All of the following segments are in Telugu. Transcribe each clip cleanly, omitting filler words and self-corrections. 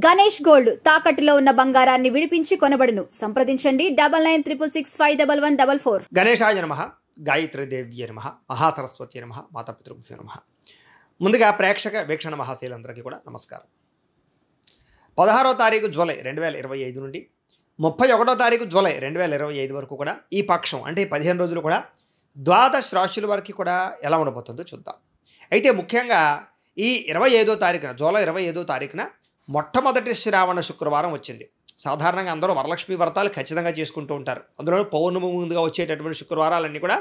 గణేష్ గోల్డ్ తాకట్టులో ఉన్న బంగారాన్ని విడిపించి కొనబడును. సంప్రదించండి 9966611144. గణేశాయ నమః, గాయత్రీదేవ్యే నమః, మహాసరస్వతి నమః, మాతాపితృభ్యో నమః. ముందుగా ప్రేక్షక వీక్షణ మహాశైలందరికీ కూడా నమస్కారం. 16వ తారీఖు జూలై 2025 నుండి 31వ తారీఖు జూలై 2025 వరకు కూడా ఈ పక్షం అంటే 15 రోజులు కూడా ద్వాదశ రాశుల వరకు కూడా ఎలా ఉండబోతుందో చూద్దాం. అయితే ముఖ్యంగా ఈ 25వ తారీఖున జూలై 25వ తారీఖున మొట్టమొదటి శ్రావణ శుక్రవారం వచ్చింది. సాధారణంగా అందరూ వరలక్ష్మి వ్రతాలు ఖచ్చితంగా చేసుకుంటూ ఉంటారు. అందులో పౌర్ణమి ముందుగా వచ్చేటటువంటి శుక్రవారాలన్నీ కూడా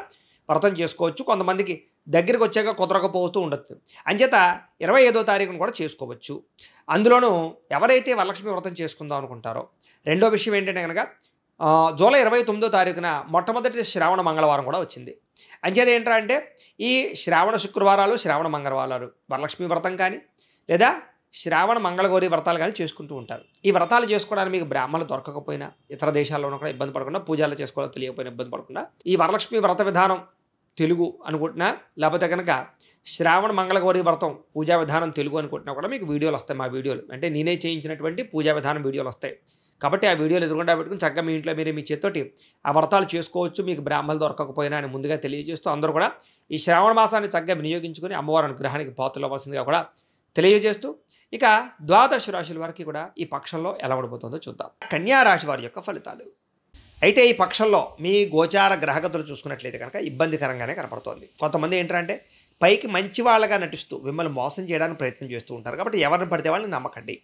వ్రతం చేసుకోవచ్చు. కొంతమందికి దగ్గరికి వచ్చాక కుదరకపోతూ ఉండొచ్చు. అంచేత 25వ తారీఖును కూడా చేసుకోవచ్చు. అందులోనూ ఎవరైతే వరలక్ష్మి వ్రతం చేసుకుందాం అనుకుంటారో రెండో విషయం ఏంటంటే కనుక జూలై 29వ తారీఖున మొట్టమొదటి శ్రావణ మంగళవారం కూడా వచ్చింది. అంచేత ఏంటంటే ఈ శ్రావణ శుక్రవారాలు శ్రావణ మంగళవారాలు వరలక్ష్మి వ్రతం కానీ లేదా శ్రావణ మంగళగౌరి వ్రతాలు కానీ చేసుకుంటూ ఉంటారు. ఈ వ్రతాలు చేసుకోవడానికి మీకు బ్రాహ్మణులు దొరకకపోయినా ఇతర దేశాల్లోనూ కూడా ఇబ్బంది పడకుండా పూజలు చేసుకోవాలో తెలియకపోయినా ఇబ్బంది పడకుండా ఈ వరలక్ష్మి వ్రత విధానం తెలుగు అనుకుంటున్నా లేకపోతే కనుక శ్రావణ మంగళగౌరి వ్రతం పూజా విధానం తెలుగు అనుకుంటున్నా కూడా మీకు వీడియోలు వస్తాయి. మా వీడియోలు అంటే నేనే చేయించినటువంటి పూజా విధానం వీడియోలు వస్తాయి. కాబట్టి ఆ వీడియోలు ఎదురుకుండా పెట్టుకుని చక్కగా మీ ఇంట్లో మీరే మీ చేతితోటి ఆ వ్రతాలు చేసుకోవచ్చు. మీకు బ్రాహ్మణులు దొరకకపోయినా అని ముందుగా తెలియజేస్తూ అందరూ కూడా ఈ శ్రావణ మాసాన్ని చక్కగా వినియోగించుకొని అమ్మవారి అనుగ్రహానికి పాత్రలు అవ్వాల్సిందిగా కూడా తెలియజేస్తూ ఇక ద్వాదశ రాశుల వరకు కూడా ఈ పక్షంలో ఎలా ఉండబోతుందో చూద్దాం. కన్యా రాశి వారి యొక్క ఫలితాలు. అయితే ఈ పక్షంలో మీ గోచార గ్రహగతులు చూసుకున్నట్లయితే కనుక ఇబ్బందికరంగానే కనపడుతోంది. కొంతమంది ఏంటంటే పైకి మంచి వాళ్ళగా నటిస్తూ మిమ్మల్ని మోసం చేయడానికి ప్రయత్నం చేస్తూ ఉంటారు. కాబట్టి ఎవరిని పడితే వాళ్ళని నమ్మకండి.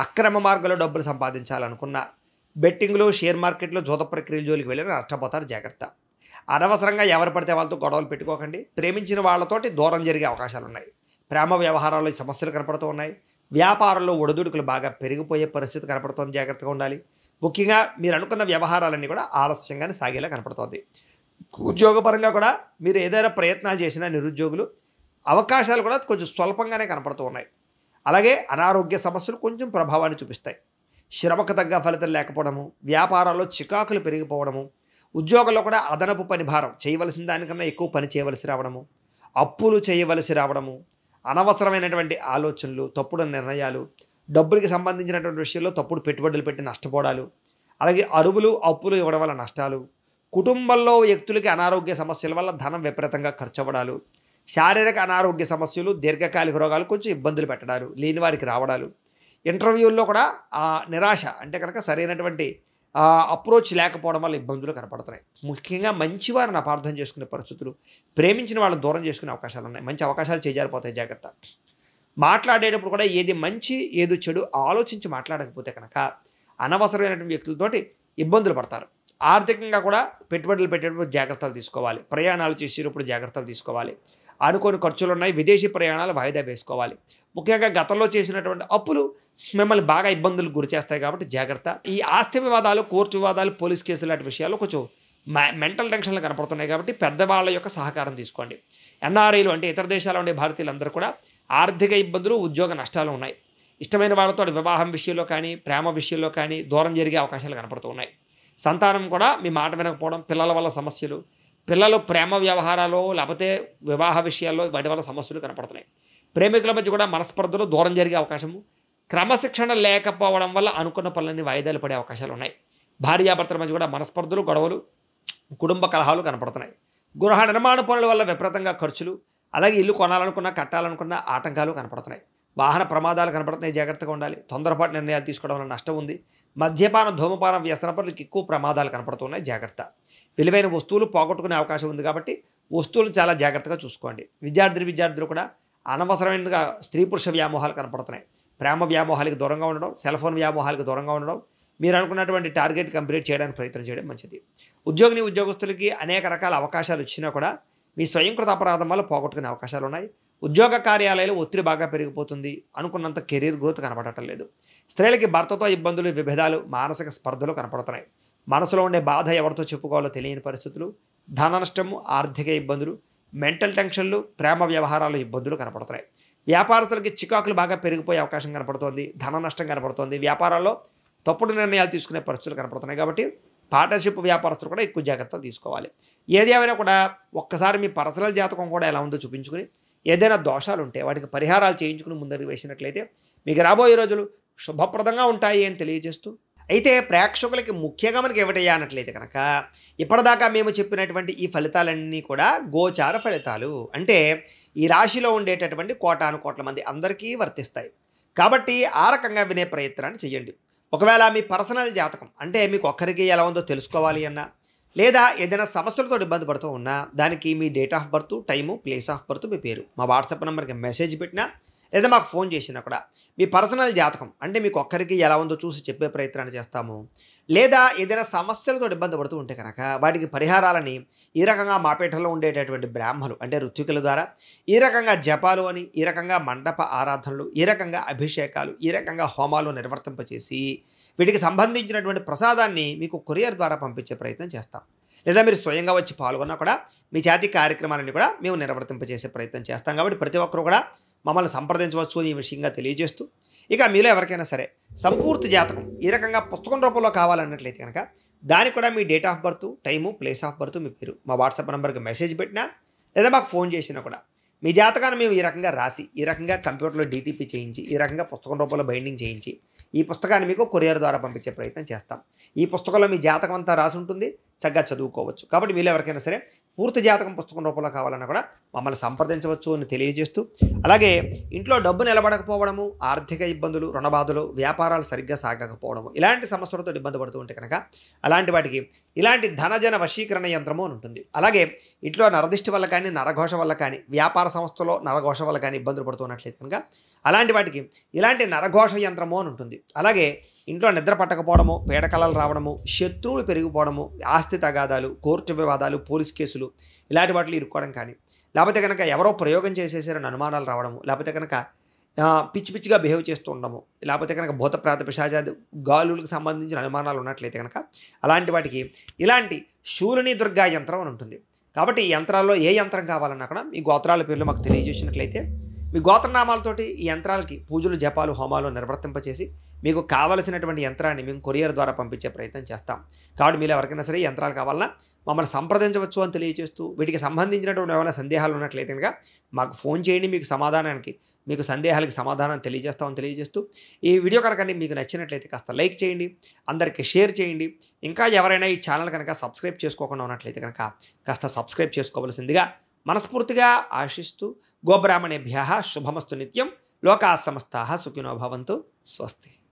అక్రమ మార్గంలో డబ్బులు సంపాదించాలనుకున్న బెట్టింగ్లు షేర్ మార్కెట్లో జూత ప్రక్రియల జోలికి వెళ్ళి నష్టపోతారు. జాగ్రత్త. అనవసరంగా ఎవరు పడితే వాళ్ళతో గొడవలు పెట్టుకోకండి. ప్రేమించిన వాళ్ళతోటి దూరం జరిగే అవకాశాలు ఉన్నాయి. ప్రేమ వ్యవహారాల్లో సమస్యలు కనపడుతూ ఉన్నాయి. వ్యాపారంలో ఒడిదుడుకులు బాగా పెరిగిపోయే పరిస్థితి కనపడుతోంది. జాగ్రత్తగా ఉండాలి. ముఖ్యంగా మీరు అనుకున్న వ్యవహారాలన్నీ కూడా ఆలస్యంగానే సాగేలా కనపడుతోంది. ఉద్యోగపరంగా కూడా మీరు ఏదైనా ప్రయత్నాలు చేసినా నిరుద్యోగులు అవకాశాలు కూడా కొంచెం స్వల్పంగానే కనపడుతూ ఉన్నాయి. అలాగే అనారోగ్య సమస్యలు కొంచెం ప్రభావాన్ని చూపిస్తాయి. శ్రమకు తగ్గ ఫలితం లేకపోవడము, వ్యాపారాల్లో చికాకులు పెరిగిపోవడము, ఉద్యోగంలో కూడా అదనపు పని భారం చేయవలసిన దానికన్నా ఎక్కువ పని చేయవలసి రావడము, అప్పులు చేయవలసి రావడము, అనవసరమైనటువంటి ఆలోచనలు, తప్పుడు నిర్ణయాలు, డబ్బులకి సంబంధించినటువంటి విషయంలో తప్పుడు పెట్టుబడులు పెట్టి నష్టపోవడాలు, అలాగే అరువులు అప్పులు ఇవ్వడం వల్ల నష్టాలు, కుటుంబంలో వ్యక్తులకి అనారోగ్య సమస్యల వల్ల ధనం విపరీతంగా ఖర్చు అవ్వడాలు, శారీరక అనారోగ్య సమస్యలు, దీర్ఘకాలిక రోగాలు కొంచెం ఇబ్బందులు పెట్టడాలు, లేని వారికి రావడాలు, ఇంటర్వ్యూల్లో కూడా నిరాశ అంటే కనుక సరైనటువంటి అప్రోచ్ లేకపోవడం వల్ల ఇబ్బందులు కనపడుతున్నాయి. ముఖ్యంగా మంచివారిని అపార్థం చేసుకునే పరిస్థితులు, ప్రేమించిన వాళ్ళని దూరం చేసుకునే అవకాశాలు ఉన్నాయి. మంచి అవకాశాలు చేజారిపోతాయి. జాగ్రత్త. మాట్లాడేటప్పుడు కూడా ఏది మంచి ఏది చెడు ఆలోచించి మాట్లాడకపోతే కనుక అనవసరమైనటువంటి వ్యక్తులతోటి ఇబ్బందులు పడతారు. ఆర్థికంగా కూడా పెట్టుబడులు పెట్టేటప్పుడు జాగ్రత్తలు తీసుకోవాలి. ప్రయాణాలు చేసేటప్పుడు జాగ్రత్తలు తీసుకోవాలి. అనుకోని ఖర్చులు ఉన్నాయి. విదేశీ ప్రయాణాలు వాయిదా వేసుకోవాలి. ముఖ్యంగా గతంలో చేసినటువంటి అప్పులు మిమ్మల్ని బాగా ఇబ్బందులకు గురి చేస్తాయి. కాబట్టి జాగ్రత్త. ఈ ఆస్తి వివాదాలు, కోర్టు వివాదాలు, పోలీస్ కేసులు లాంటి విషయాల్లో కొంచెం మెంటల్ టెన్షన్లు కనపడుతున్నాయి. కాబట్టి పెద్దవాళ్ళ యొక్క సహకారం తీసుకోండి. ఎన్ఆర్ఐలు అంటే ఇతర దేశాల్లో ఉండే భారతీయులందరూ కూడా ఆర్థిక ఇబ్బందులు, ఉద్యోగ నష్టాలు ఉన్నాయి. ఇష్టమైన వాళ్ళతో వివాహం విషయంలో కానీ ప్రేమ విషయంలో కానీ దూరం జరిగే అవకాశాలు కనపడుతూ ఉన్నాయి. సంతానం కూడా మీ మాట వినకపోవడం, పిల్లల వల్ల సమస్యలు, పిల్లలు ప్రేమ వ్యవహారాలు లేకపోతే వివాహ విషయాల్లో వాటి వల్ల సమస్యలు కనపడుతున్నాయి. ప్రేమికుల మధ్య కూడా మనస్పర్ధలు దూరం జరిగే అవకాశము, క్రమశిక్షణ లేకపోవడం వల్ల అనుకున్న పనులన్నీ వాయిదాలు పడే అవకాశాలు ఉన్నాయి. భార్యాభర్తల మధ్య కూడా మనస్పర్ధలు, గొడవలు, కుటుంబ కలహాలు కనపడుతున్నాయి. గృహ నిర్మాణ పనుల వల్ల విపరీతంగా ఖర్చులు, అలాగే ఇల్లు కొనాలనుకున్నా కట్టాలనుకున్న ఆటంకాలు కనపడుతున్నాయి. వాహన ప్రమాదాలు కనపడుతున్నాయి. జాగ్రత్తగా ఉండాలి. తొందరపాటు నిర్ణయాలు తీసుకోవడం వల్ల నష్టం ఉంది. మద్యపానం, ధూమపానం, వ్యసన పనులకు ఎక్కువ ప్రమాదాలు కనపడుతున్నాయి. జాగ్రత్త. విలువైన వస్తువులు పోగొట్టుకునే అవకాశం ఉంది. కాబట్టి వస్తువులు చాలా జాగ్రత్తగా చూసుకోండి. విద్యార్థులు కూడా అనవసరమైనగా స్త్రీ పురుష వ్యామోహాలు కనపడుతున్నాయి. ప్రేమ వ్యామోహాలకు దూరంగా ఉండడం, సెల్ ఫోన్ వ్యామోహాలకు దూరంగా ఉండడం, మీరు అనుకున్నటువంటి టార్గెట్ కంప్లీట్ చేయడానికి ప్రయత్నం చేయడం మంచిది. ఉద్యోగస్తులకి అనేక రకాల అవకాశాలు వచ్చినా కూడా మీ స్వయంకృత అపరాధం వల్ల పోగొట్టుకునే అవకాశాలు ఉన్నాయి. ఉద్యోగ కార్యాలయాలు ఒత్తిడి బాగా పెరిగిపోతుంది. అనుకున్నంత కెరీర్ గ్రోత్ కనపడటం లేదు. స్త్రీలకి భర్తతో ఇబ్బందులు, విభేదాలు, మానసిక స్పర్ధలు కనపడుతున్నాయి. మనసులో ఉండే బాధ ఎవరితో చెప్పుకోవాలో తెలియని పరిస్థితులు, ధన నష్టము, ఆర్థిక ఇబ్బందులు, మెంటల్ టెన్షన్లు, ప్రేమ వ్యవహారాలు ఇబ్బందులు కనపడుతున్నాయి. వ్యాపారస్తులకి చికాకులు బాగా పెరిగిపోయే అవకాశం కనపడుతోంది. ధన నష్టం కనపడుతోంది. వ్యాపారాల్లో తప్పుడు నిర్ణయాలు తీసుకునే పరిస్థితులు కనపడుతున్నాయి. కాబట్టి పార్ట్నర్షిప్ వ్యాపారస్తులు కూడా ఎక్కువ జాగ్రత్తలు తీసుకోవాలి. ఏది ఏమైనా కూడా ఒక్కసారి మీ పర్సనల్ జాతకం కూడా ఎలా ఉందో చూపించుకుని ఏదైనా దోషాలు ఉంటే వాటికి పరిహారాలు చేయించుకుని ముందరికి వేసినట్లయితే మీకు రాబోయే రోజులు శుభప్రదంగా ఉంటాయి అని తెలియజేస్తూ, అయితే ప్రేక్షకులకి ముఖ్యంగా మనకి ఏమిటయ్యా అన్నట్లయితే కనుక ఇప్పటిదాకా మేము చెప్పినటువంటి ఈ ఫలితాలన్నీ కూడా గోచార ఫలితాలు. అంటే ఈ రాశిలో ఉండేటటువంటి కోటాను కోట్ల మంది అందరికీ వర్తిస్తాయి. కాబట్టి ఆ రకంగా వినే ప్రయత్నాన్ని చేయండి. ఒకవేళ మీ పర్సనల్ జాతకం అంటే మీకు ఒక్కరికి ఎలా ఉందో తెలుసుకోవాలి అన్నా, లేదా ఏదైనా సమస్యలతో ఇబ్బంది పడుతూ ఉన్నా, దానికి మీ date of birth, time, place of birth, మీ పేరు మా వాట్సాప్ నెంబర్కి మెసేజ్ పెట్టినా, లేదా మాకు ఫోన్ చేసినా కూడా మీ పర్సనల్ జాతకం అంటే మీకు ఒక్కరికి ఎలా ఉందో చూసి చెప్పే ప్రయత్నాన్ని చేస్తాము. లేదా ఏదైనా సమస్యలతో ఇబ్బంది పడుతూ ఉంటే కనుక వాటికి పరిహారాలని ఈ రకంగా మా పీఠంలో ఉండేటటువంటి బ్రాహ్మలు అంటే ఋత్వికుల ద్వారా ఈ రకంగా జపాలు అని, ఈ రకంగా మండప ఆరాధనలు, ఈ రకంగా అభిషేకాలు, ఈ రకంగా హోమాలు నిర్వర్తింపచేసి వీటికి సంబంధించినటువంటి ప్రసాదాన్ని మీకు కొరియర్ ద్వారా పంపించే ప్రయత్నం చేస్తాం. లేదా మీరు స్వయంగా వచ్చి పాల్గొన్నా కూడా మీ జాతి కార్యక్రమాలని కూడా మేము నిర్వర్తింపచేసే ప్రయత్నం చేస్తాం. కాబట్టి ప్రతి ఒక్కరు కూడా మమ్మల్ని సంప్రదించవచ్చు అని ఈ విషయంగా తెలియజేస్తూ, ఇక మీలో ఎవరికైనా సరే సంపూర్తి జాతకం ఈ రకంగా పుస్తకం రూపంలో కావాలన్నట్లయితే కనుక దానికి కూడా మీ date of birth, time, place of birth, మీ పేరు మా వాట్సాప్ నెంబర్కి మెసేజ్ పెట్టినా, లేదా మాకు ఫోన్ చేసినా కూడా మీ జాతకాన్ని మేము ఈ రకంగా రాసి, ఈ రకంగా కంప్యూటర్లో డీటీపీ చేయించి, ఈ రకంగా పుస్తకం రూపంలో బైండింగ్ చేయించి ఈ పుస్తకాన్ని మీకు కొరియర్ ద్వారా పంపించే ప్రయత్నం చేస్తాం. ఈ పుస్తకంలో మీ జాతకం అంతా రాసి ఉంటుంది, చక్కగా చదువుకోవచ్చు. కాబట్టి మీరు ఎవరికైనా సరే పూర్తి జాతకం పుస్తకం రూపంలో కావాలన్నా కూడా మమ్మల్ని సంప్రదించవచ్చు అని తెలియజేస్తూ, అలాగే ఇంట్లో డబ్బు నిలబడకపోవడము, ఆర్థిక ఇబ్బందులు, రుణబాధలు, వ్యాపారాలు సరిగ్గా సాగకపోవడము, ఇలాంటి సమస్యలతో ఇబ్బంది పడుతూ ఉంటే కనుక అలాంటి వాటికి ఇలాంటి ధనజన వశీకరణ యంత్రము అని ఉంటుంది. అలాగే ఇంట్లో నరదిష్టి వల్ల కానీ, నరఘోష వల్ల కానీ, వ్యాపార సంస్థలో నరఘోష వల్ల కానీ ఇబ్బందులు పడుతున్నట్లయితే కనుక అలాంటి వాటికి ఇలాంటి నరఘోష యంత్రము అని ఉంటుంది. అలాగే ఇంట్లో నిద్ర పట్టకపోవడము, పీడకలలు రావడము, శత్రువులు పెరిగిపోవడము, ఆస్తి తగాదాలు, కోర్టు వివాదాలు, పోలీస్ కేసులు ఇలాంటి వాటిలో ఇరుక్కోవడం కానీ, లేకపోతే కనుక ఎవరో ప్రయోగం చేసేసారని అనుమానాలు రావడము, లేకపోతే కనుక పిచ్చి పిచ్చిగా బిహేవ్ చేస్తూ ఉండడము, లేకపోతే కనుక భూత ప్రేత పిశాచాది గాలులకు సంబంధించిన అనుమానాలు ఉన్నట్లయితే కనుక అలాంటి వాటికి ఇలాంటి శూలిని దుర్గా యంత్రం అని ఉంటుంది. కాబట్టి ఈ యంత్రాల్లో ఏ యంత్రం కావాలన్నా కూడా మీ గోత్రాల పేర్లు మాకు తెలియజేసినట్లయితే మీ గోత్రనామాలతోటి ఈ యంత్రాలకి పూజలు, జపాలు, హోమాలు నిర్వర్తింపచేసి మీకు కావలసినటువంటి యంత్రాన్ని మేము కొరియర్ ద్వారా పంపించే ప్రయత్నం చేస్తాం. కాబట్టి మీరు ఎవరికైనా సరే యంత్రాలు కావాలన్నా మమ్మల్ని సంప్రదించవచ్చు అని తెలియజేస్తూ, వీటికి సంబంధించినటువంటి ఏమైనా సందేహాలు ఉన్నట్లయితే కనుక మాకు ఫోన్ చేయండి, మీకు సందేహాలకి సమాధానం తెలియజేస్తామని తెలియజేస్తూ, ఈ వీడియో కనుక మీకు నచ్చినట్లయితే కాస్త లైక్ చేయండి, అందరికీ షేర్ చేయండి. ఇంకా ఎవరైనా ఈ ఛానల్ కనుక సబ్స్క్రైబ్ చేసుకోకుండా ఉన్నట్లయితే కనుక కాస్త సబ్స్క్రైబ్ చేసుకోవలసిందిగా మనస్ఫూర్తిగా ఆశిస్తూ, గోబ్రాహ్మణేభ్యః శుభమస్తు నిత్యం, లోకాః సమస్తాః సుఖినో భవంతు. స్వస్తి.